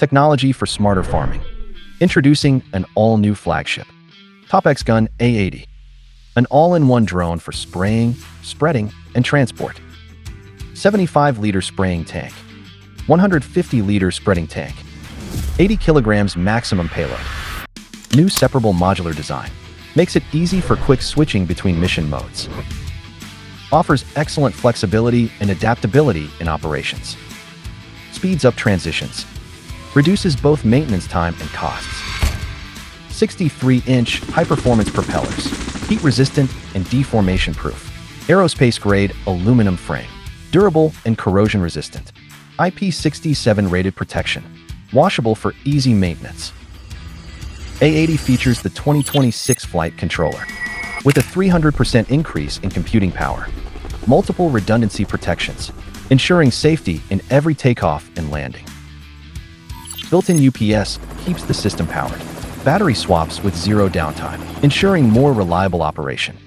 Technology for smarter farming. Introducing an all-new flagship, TopXGun A80. An all-in-one drone for spraying, spreading, and transport. 75-liter spraying tank. 150-liter spreading tank. 80 kilograms maximum payload. New separable modular design. Makes it easy for quick switching between mission modes. Offers excellent flexibility and adaptability in operations. Speeds up transitions. Reduces both maintenance time and costs. 63-inch high-performance propellers. Heat-resistant and deformation-proof. Aerospace-grade aluminum frame. Durable and corrosion-resistant. IP67 rated protection. Washable for easy maintenance. A80 features the 2026 flight controller, with a 300% increase in computing power. Multiple redundancy protections, ensuring safety in every takeoff and landing. Built-in UPS keeps the system powered. Battery swaps with zero downtime, ensuring more reliable operation.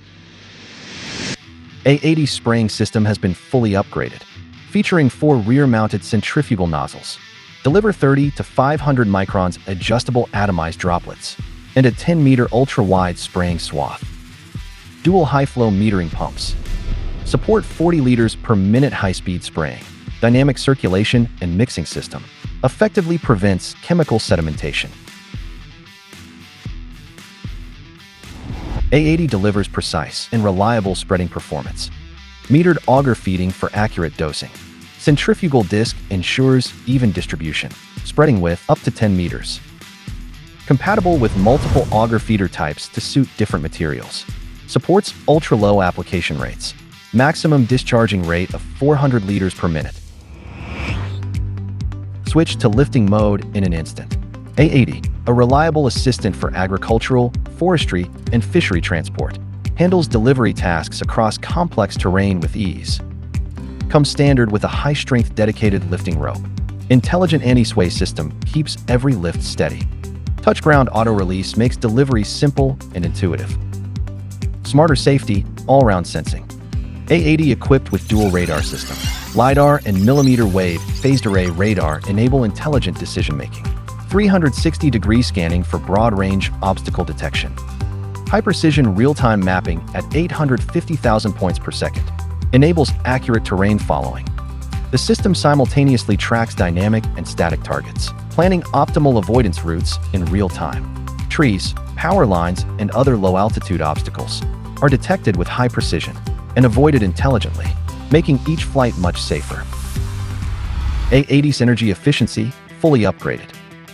A80 spraying system has been fully upgraded, featuring 4 rear-mounted centrifugal nozzles. Deliver 30 to 500 microns adjustable atomized droplets, and a 10-meter ultra-wide spraying swath. Dual high-flow metering pumps. Support 40 liters per minute high-speed spraying. Dynamic circulation and mixing system. Effectively prevents chemical sedimentation. A80 delivers precise and reliable spreading performance. Metered auger feeding for accurate dosing. Centrifugal disc ensures even distribution, spreading width up to 10 meters. Compatible with multiple auger feeder types to suit different materials. Supports ultra-low application rates. Maximum discharging rate of 400 liters per minute. Switch to lifting mode in an instant. A80, a reliable assistant for agricultural, forestry, and fishery transport. Handles delivery tasks across complex terrain with ease. Comes standard with a high-strength dedicated lifting rope. Intelligent anti-sway system keeps every lift steady. Touch ground auto-release makes delivery simple and intuitive. Smarter safety, all-round sensing. A80 equipped with dual radar system. LiDAR and millimeter wave phased array radar enable intelligent decision-making. 360-degree scanning for broad-range obstacle detection. High-precision real-time mapping at 850,000 points per second. Enables accurate terrain following. The system simultaneously tracks dynamic and static targets, planning optimal avoidance routes in real time. Trees, power lines, and other low-altitude obstacles are detected with high precision and avoided intelligently, making each flight much safer. A80's energy efficiency fully upgraded,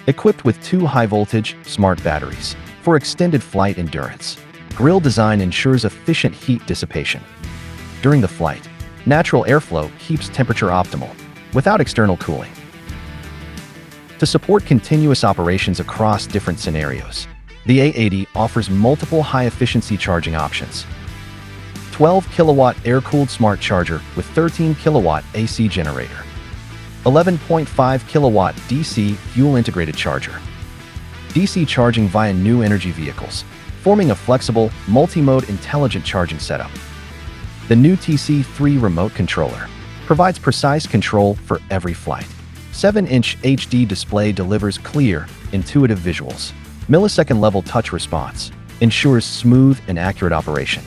equipped with 2 high-voltage smart batteries for extended flight endurance. Grille design ensures efficient heat dissipation. During the flight, natural airflow keeps temperature optimal, without external cooling. To support continuous operations across different scenarios, the A80 offers multiple high-efficiency charging options. 12 kilowatt air-cooled smart charger with 13 kilowatt AC generator. 11.5 kilowatt DC fuel-integrated charger. DC charging via new energy vehicles, forming a flexible, multi-mode intelligent charging setup. The new TC3 remote controller provides precise control for every flight. 7-inch HD display delivers clear, intuitive visuals. Millisecond-level touch response ensures smooth and accurate operation.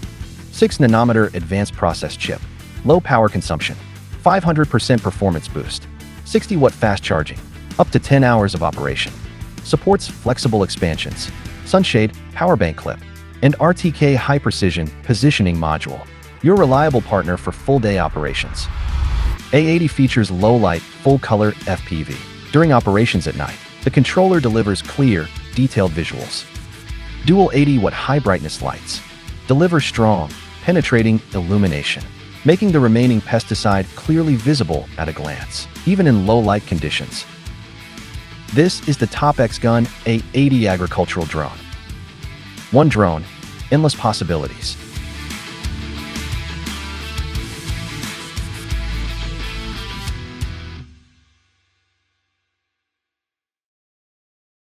6-nanometer advanced process chip. Low power consumption. 500% performance boost. 60-watt fast charging. Up to 10 hours of operation. Supports flexible expansions. Sunshade, power bank clip, and RTK high-precision positioning module. Your reliable partner for full-day operations. A80 features low-light, full-color FPV. During operations at night, the controller delivers clear, detailed visuals. Dual 80-watt high-brightness lights deliver strong, penetrating illumination, making the remaining pesticide clearly visible at a glance, even in low-light conditions. This is the TopXGun A80 agricultural drone. One drone, endless possibilities.